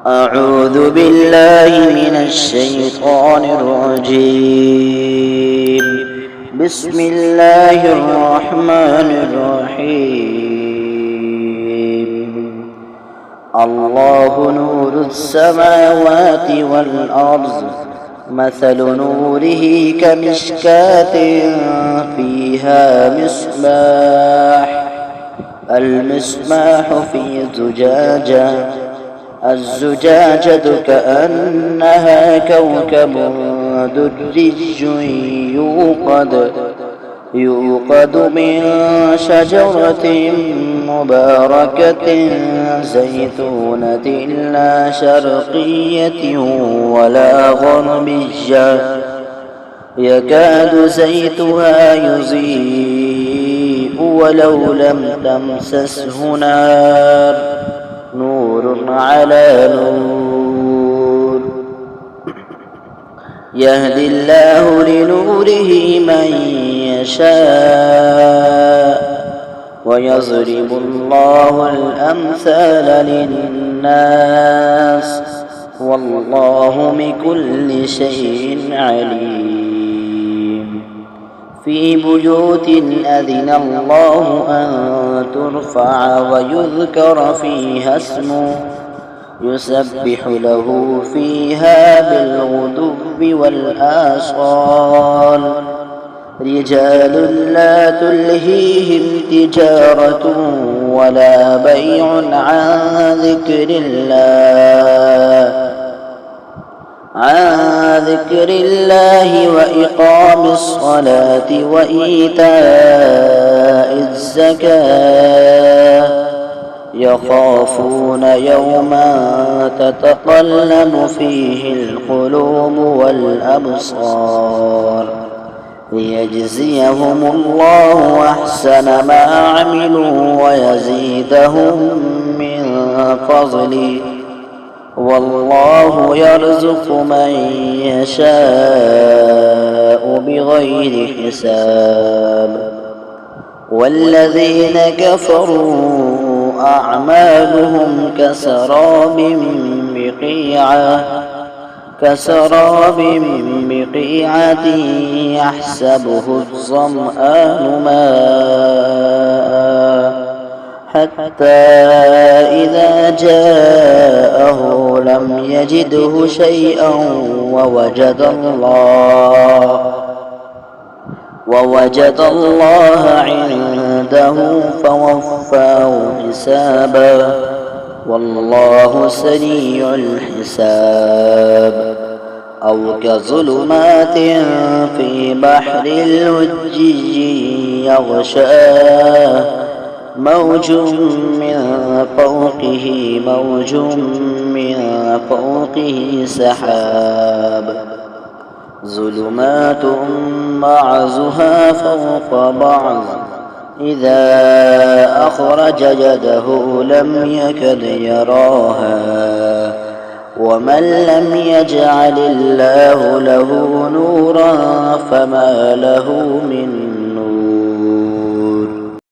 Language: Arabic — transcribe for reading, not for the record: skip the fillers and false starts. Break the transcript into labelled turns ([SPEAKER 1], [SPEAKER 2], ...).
[SPEAKER 1] أعوذ بالله من الشيطان الرجيم. بسم الله الرحمن الرحيم. الله نور السماوات والأرض، مثل نوره كمشكاة فيها مصباح، المصباح في زجاجة، الزجاجة كأنها كوكب دري يوقد من شجرة مباركة زيتونة لا شرقية ولا غربية، يكاد زيتها يضيء ولو لم تمسسه نار، نور على نور، يهدي الله لنوره من يشاء، ويضرب الله الأمثال للناس، والله بكل شيء عليم. في بيوت أذن الله أن ترفع ويذكر فيها اسمه، يسبح له فيها بالغدو والآصال، رجال لا تلهيهم تجارة ولا بيع عن ذكر الله وإقام الصلاة وإيتاء الزكاة، يخافون يوما تتقلب فيه القلوب والأبصار، ليجزيهم الله أحسن ما عملوا ويزيدهم من فضله، والله يرزق من يشاء بغير حساب. والذين كفروا أعمالهم كسراب بقيعة يحسبه الظمآن ماء، حتى إذا جاءه لم يجده شيئا ووجد الله عنده فوفاه حسابه، والله سريع الحساب. أو كظلمات في بحر اللجي يغشاه موج من فوقه سحاب، ظلمات بعضها فوق بعض، إذا أخرج يده لم يكد يراها، ومن لم يجعل الله له نورا فما له من